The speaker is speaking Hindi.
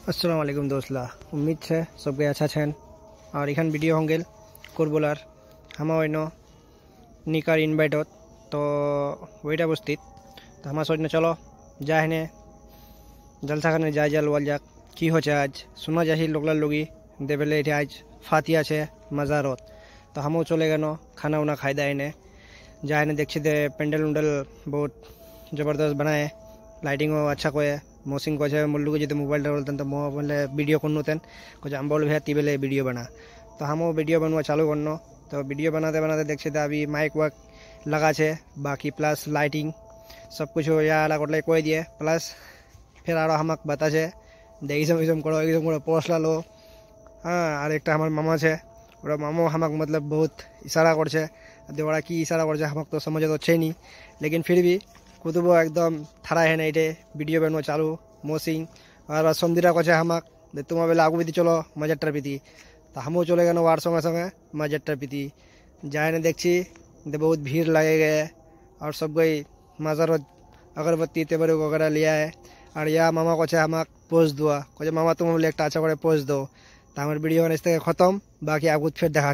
अस्सलाम वालेकुम दोस्तला उम्मीद है सबके अच्छा छेन और इखान वीडियो होंगे करबोलार हम निकार इनभाइट तो वहीटा उपस्थित तो हम सोचने चलो जा हेने जलसा खाने जा जल वाल जाक की होचे आज सुना जाही लोगलार लोगी देवेले आज फातिया छे मजारत तो हमो चले गए खाना उना खाई दाने जा हेने देखी दे पेंडल उंडल बहुत जबरदस्त बनाए लाइटिंग अच्छा को मोसिंग को मुल्लू को जो मोबाइल बोलते तो मो बोले वीडियो करनुतें कुछ हम बोल भैया तीबेले वीडियो बना तो हम वीडियो बनवा चालू करनो तो वीडियो बनाते बनाते देखते अभी माइक वाक लगा छे बाकी प्लस लाइटिंग सब कुछ या अलग कोई दिए प्लस फिर आरो हमक बता छे देखम करो पोस्ट लो हाँ और एक हमार मामा छे और मामो हमक मतलब बहुत इशारा कर की इशारा कर हमक तो समझ तो अच्छे नहीं लेकिन फिर भी कुतुबो एकदम थारा है नाइटे वीडियो बनवा चालू मोसिंग और सन्दिरा को हमक तुम बेला आगू भी चलो मजेटर पीती तो हमो चले गए वार संगे संगे मजेटर पीती जाए देखी बहुत भीड़ लगे गए और सब गई मजार अगरबत्ती तेबर वगैरह लिया है और या मामा को हमक पोस्ट दुआ को मामा तुम बोले एक अच्छा करे पोस्ट दो तो हमारे वीडियो खत्म बाकी आगू फिर देखा।